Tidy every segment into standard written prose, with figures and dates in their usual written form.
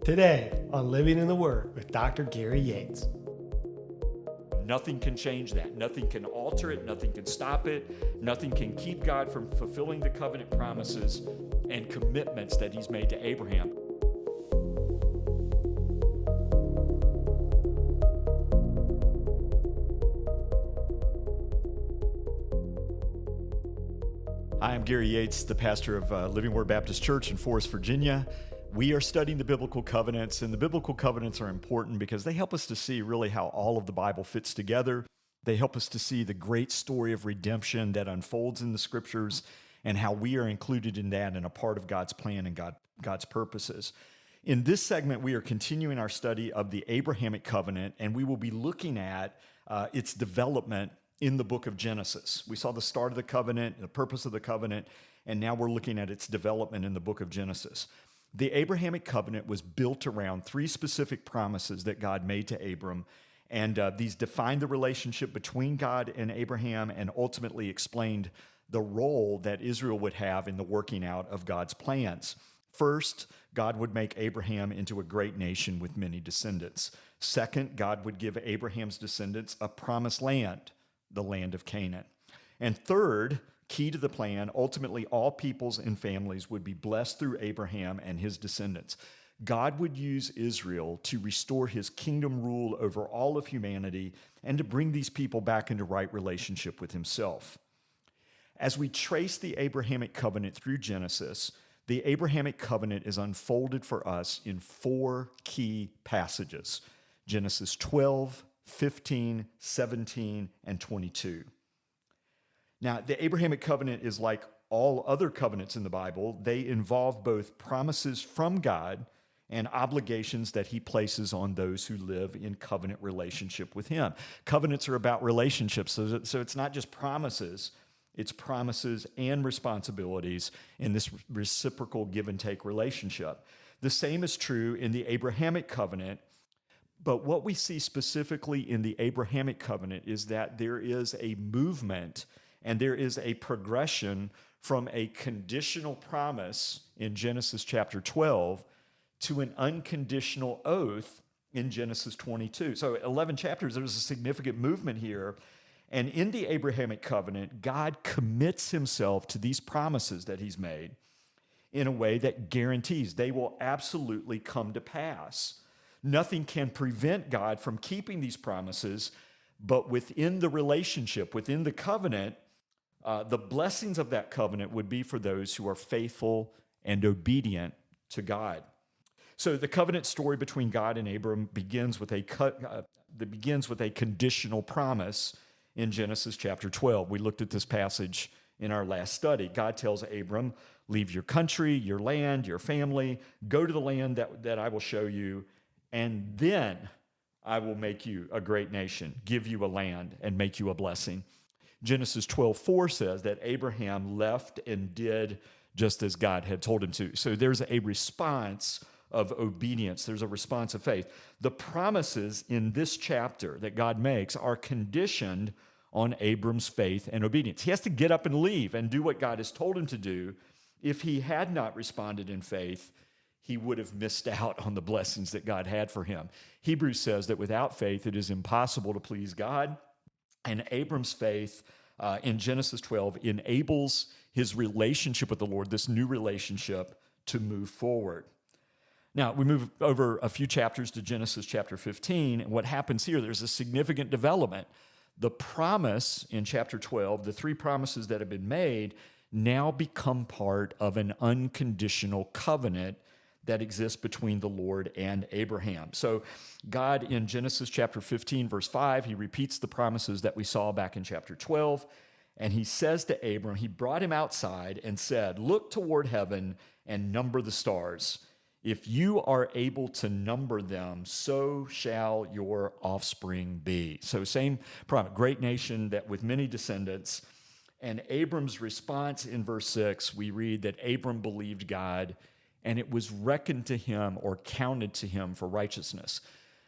Today on Living in the Word with Dr. Gary Yates. Nothing can change that. Nothing can alter it. Nothing can stop it. Nothing can keep God from fulfilling the covenant promises and commitments that He's made to Abraham. Hi, I'm Gary Yates, the pastor of Living Word Baptist Church in Forest, Virginia. We are studying the biblical covenants, and the biblical covenants are important because they help us to see really how all of the Bible fits together. They help us to see the great story of redemption that unfolds in the Scriptures and how we are included in that and a part of God's plan and God's purposes. In this segment, we are continuing our study of the Abrahamic covenant, and we will be looking at its development in the book of Genesis. We saw the start of the covenant, the purpose of the covenant, and now we're looking at its development in the book of Genesis. The Abrahamic covenant was built around three specific promises that God made to Abram, and these defined the relationship between God and Abraham and ultimately explained the role that Israel would have in the working out of God's plans. First, God would make Abraham into a great nation with many descendants. Second, God would give Abraham's descendants a promised land, the land of Canaan. And third, key to the plan, ultimately all peoples and families would be blessed through Abraham and his descendants. God would use Israel to restore his kingdom rule over all of humanity and to bring these people back into right relationship with himself. As we trace the Abrahamic covenant through Genesis, the Abrahamic covenant is unfolded for us in four key passages: Genesis 12, 15, 17, and 22. Now, the Abrahamic covenant is like all other covenants in the Bible. They involve both promises from God and obligations that he places on those who live in covenant relationship with him. Covenants are about relationships, so it's not just promises, it's promises and responsibilities in this reciprocal give and take relationship. The same is true in the Abrahamic covenant, but what we see specifically in the Abrahamic covenant is that there is a movement and there is a progression from a conditional promise in Genesis chapter 12 to an unconditional oath in Genesis 22. So 11 chapters, there's a significant movement here. And in the Abrahamic covenant, God commits himself to these promises that he's made in a way that guarantees they will absolutely come to pass. Nothing can prevent God from keeping these promises, but within the relationship, within the covenant, the blessings of that covenant would be for those who are faithful and obedient to God. So the covenant story between God and Abram begins with a conditional promise in Genesis chapter 12. We looked at this passage in our last study. God tells Abram, leave your country, your land, your family, go to the land that I will show you, and then I will make you a great nation, give you a land, and make you a blessing. Genesis 12:4 says that Abraham left and did just as God had told him to. So there's a response of obedience. There's a response of faith. The promises in this chapter that God makes are conditioned on Abram's faith and obedience. He has to get up and leave and do what God has told him to do. If he had not responded in faith, he would have missed out on the blessings that God had for him. Hebrews says that without faith, it is impossible to please God. And Abram's faith in Genesis 12 enables his relationship with the Lord, this new relationship, to move forward. Now, we move over a few chapters to Genesis chapter 15, and what happens here, there's a significant development. The promise in chapter 12, the three promises that have been made, now become part of an unconditional covenant that exists between the Lord and Abraham. So God in Genesis chapter 15, verse 5, he repeats the promises that we saw back in chapter 12, and he says to Abram, he brought him outside and said, look toward heaven and number the stars. If you are able to number them, so shall your offspring be. So same promise, great nation that with many descendants. And Abram's response in verse 6, we read that Abram believed God, and it was reckoned to him or counted to him for righteousness.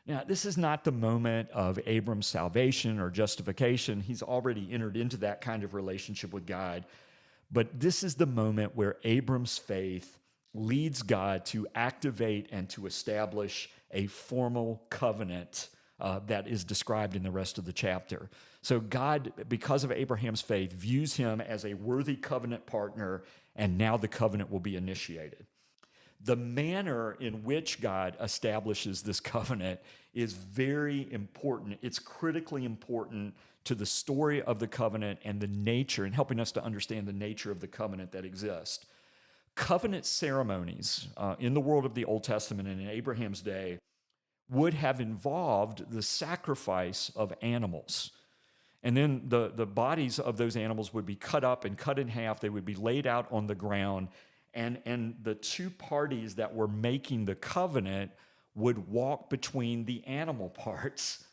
Now, this is not the moment of Abram's salvation or justification. He's already entered into that kind of relationship with God. But this is the moment where Abram's faith leads God to activate and to establish a formal covenant that is described in the rest of the chapter. So God, because of Abraham's faith, views him as a worthy covenant partner, and now the covenant will be initiated. The manner in which God establishes this covenant is very important. It's critically important to the story of the covenant and the nature, and helping us to understand the nature of the covenant that exists. Covenant ceremonies in the world of the Old Testament and in Abraham's day would have involved the sacrifice of animals. And then the bodies of those animals would be cut up and cut in half. They would be laid out on the ground. And the two parties that were making the covenant would walk between the animal parts.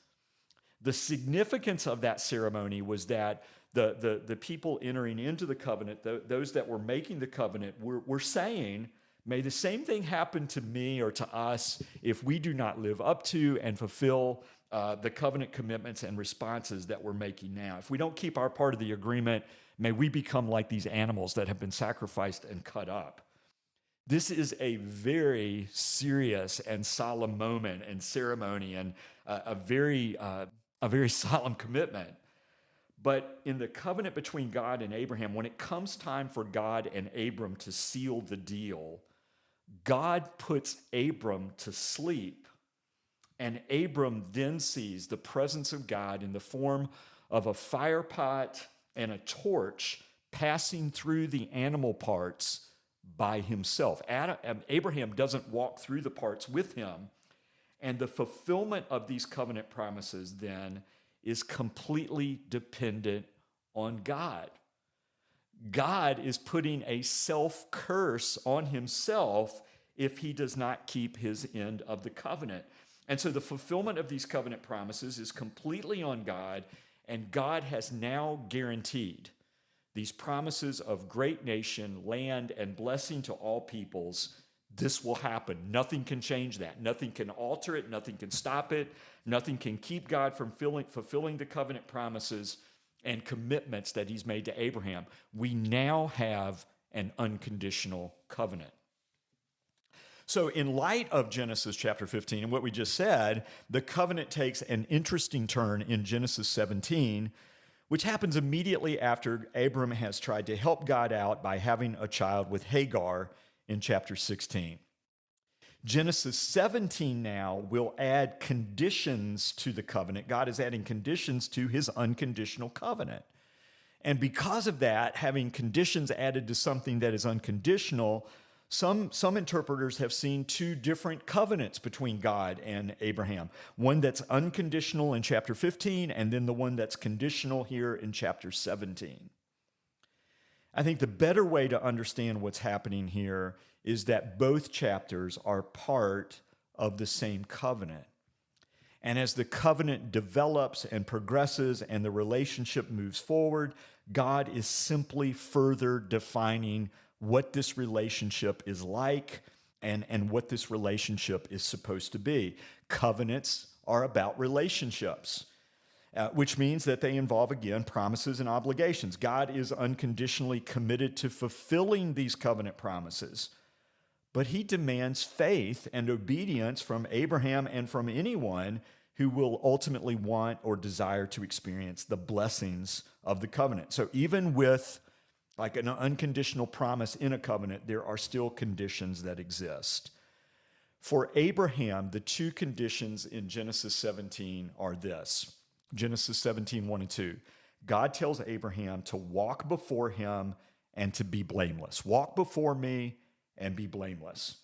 The significance of that ceremony was that the people entering into the covenant, those that were making the covenant, were saying, may the same thing happen to me or to us if we do not live up to and fulfill the covenant commitments and responses that we're making now. If we don't keep our part of the agreement, may we become like these animals that have been sacrificed and cut up. This is a very serious and solemn moment and ceremony, and a very solemn commitment. But in the covenant between God and Abraham, when it comes time for God and Abram to seal the deal, God puts Abram to sleep, and Abram then sees the presence of God in the form of a fire pot and a torch passing through the animal parts by himself. Abraham doesn't walk through the parts with him, and the fulfillment of these covenant promises then is completely dependent on God. God is putting a self-curse on himself if he does not keep his end of the covenant. And so the fulfillment of these covenant promises is completely on God, and God has now guaranteed these promises of great nation, land, and blessing to all peoples. This will happen. Nothing can change that. Nothing can alter it. Nothing can stop it. Nothing can keep God from fulfilling the covenant promises and commitments that he's made to Abraham. We now have an unconditional covenant. So in light of Genesis chapter 15 and what we just said, the covenant takes an interesting turn in Genesis 17, which happens immediately after Abram has tried to help God out by having a child with Hagar in chapter 16. Genesis 17 now will add conditions to the covenant. God is adding conditions to his unconditional covenant. And because of that, having conditions added to something that is unconditional, some interpreters have seen two different covenants between God and Abraham. One that's unconditional in chapter 15, and then the one that's conditional here in chapter 17. I think the better way to understand what's happening here is that both chapters are part of the same covenant. And as the covenant develops and progresses and the relationship moves forward, God is simply further defining what this relationship is like and what this relationship is supposed to be. Covenants are about relationships, which means that they involve, again, promises and obligations. God is unconditionally committed to fulfilling these covenant promises, but he demands faith and obedience from Abraham and from anyone who will ultimately want or desire to experience the blessings of the covenant. So even with like an unconditional promise in a covenant, there are still conditions that exist. For Abraham, the two conditions in Genesis 17 are this. Genesis 17, 1 and 2. God tells Abraham to walk before him and to be blameless. Walk before me and be blameless.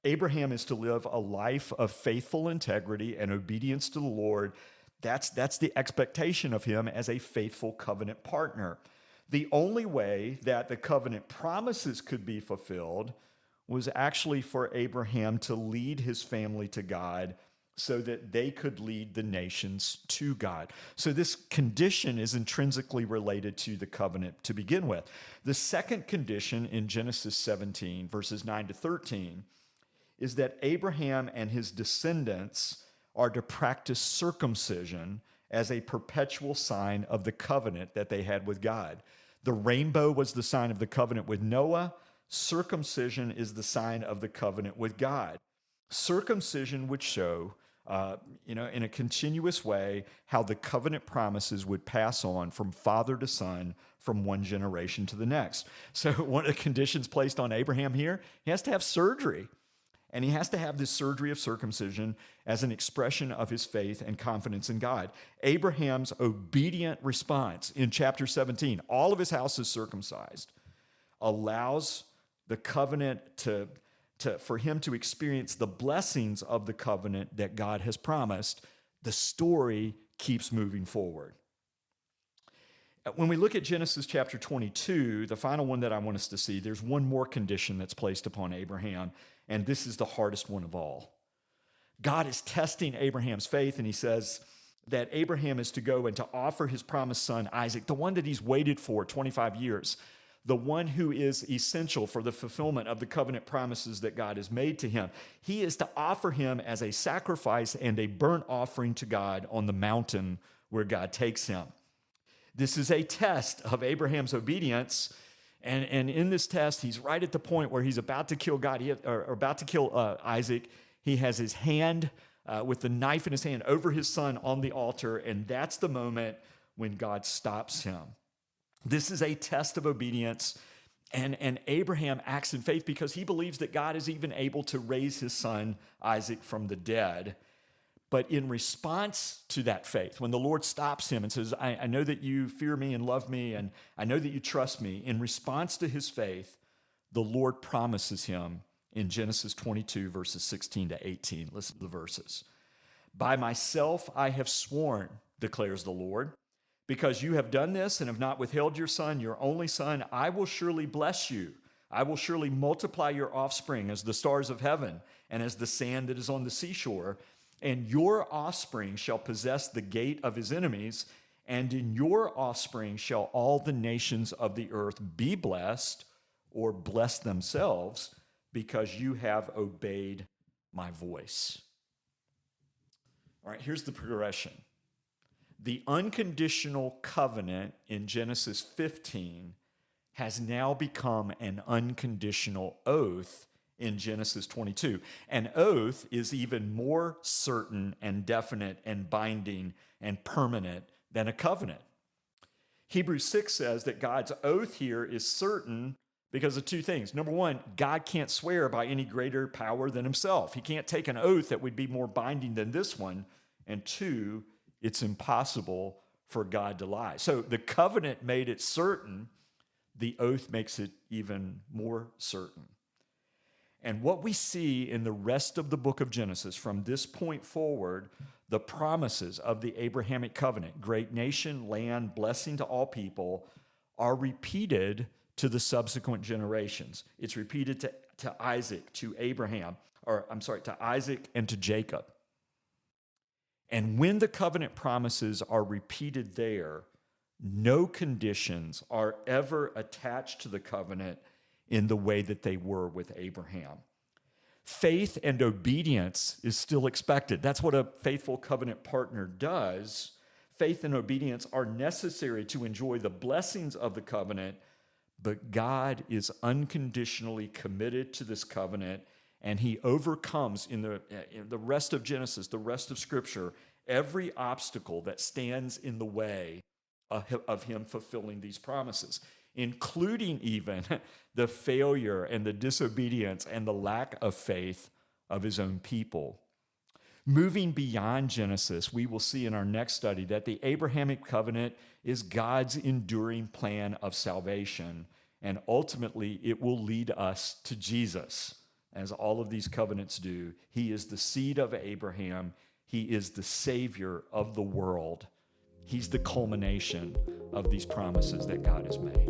Abraham is to live a life of faithful integrity and obedience to the Lord. That's the expectation of him as a faithful covenant partner. The only way that the covenant promises could be fulfilled was actually for Abraham to lead his family to God so that they could lead the nations to God. So this condition is intrinsically related to the covenant to begin with. The second condition in Genesis 17, verses 9 to 13, is that Abraham and his descendants are to practice circumcision as a perpetual sign of the covenant that they had with God. The rainbow was the sign of the covenant with Noah. Circumcision is the sign of the covenant with God. Circumcision would show, in a continuous way, how the covenant promises would pass on from father to son, from one generation to the next. So one of the conditions placed on Abraham here, he has to have surgery. And he has to have this surgery of circumcision as an expression of his faith and confidence in God. Abraham's obedient response in chapter 17, all of his house is circumcised, allows the covenant for him to experience the blessings of the covenant that God has promised. The story keeps moving forward. When we look at Genesis chapter 22, the final one that I want us to see, there's one more condition that's placed upon Abraham, and this is the hardest one of all. God is testing Abraham's faith, and he says that Abraham is to go and to offer his promised son, Isaac, the one that he's waited for 25 years, the one who is essential for the fulfillment of the covenant promises that God has made to him. He is to offer him as a sacrifice and a burnt offering to God on the mountain where God takes him. This is a test of Abraham's obedience. And in this test, he's right at the point where he's about to kill Isaac. He has his hand with the knife in his hand over his son on the altar, and that's the moment when God stops him. This is a test of obedience, and Abraham acts in faith because he believes that God is even able to raise his son Isaac from the dead. But in response to that faith, when the Lord stops him and says, I know that you fear me and love me, and I know that you trust me, in response to his faith, the Lord promises him in Genesis 22, verses 16 to 18. Listen to the verses. By myself I have sworn, declares the Lord, because you have done this and have not withheld your son, your only son, I will surely bless you. I will surely multiply your offspring as the stars of heaven and as the sand that is on the seashore. And your offspring shall possess the gate of his enemies, and in your offspring shall all the nations of the earth be blessed or bless themselves, because you have obeyed my voice. All right, here's the progression. The unconditional covenant in Genesis 15 has now become an unconditional oath in Genesis 22. An oath is even more certain and definite and binding and permanent than a covenant. Hebrews 6 says that God's oath here is certain because of two things. Number one, God can't swear by any greater power than himself. He can't take an oath that would be more binding than this one. And two, it's impossible for God to lie. So the covenant made it certain. The oath makes it even more certain. And what we see in the rest of the book of Genesis from this point forward, the promises of the Abrahamic covenant, great nation, land, blessing to all people, are repeated to the subsequent generations. It's repeated to Isaac, to Isaac and to Jacob. And when the covenant promises are repeated there, no conditions are ever attached to the covenant in the way that they were with Abraham. Faith and obedience is still expected. That's what a faithful covenant partner does. Faith and obedience are necessary to enjoy the blessings of the covenant, but God is unconditionally committed to this covenant, and he overcomes in the rest of Genesis, the rest of Scripture, every obstacle that stands in the way of him fulfilling these promises, including even the failure and the disobedience and the lack of faith of his own people. Moving beyond Genesis, we will see in our next study that the Abrahamic covenant is God's enduring plan of salvation, and ultimately it will lead us to Jesus, as all of these covenants do. He is the seed of Abraham. He is the Savior of the world. He's the culmination of these promises that God has made.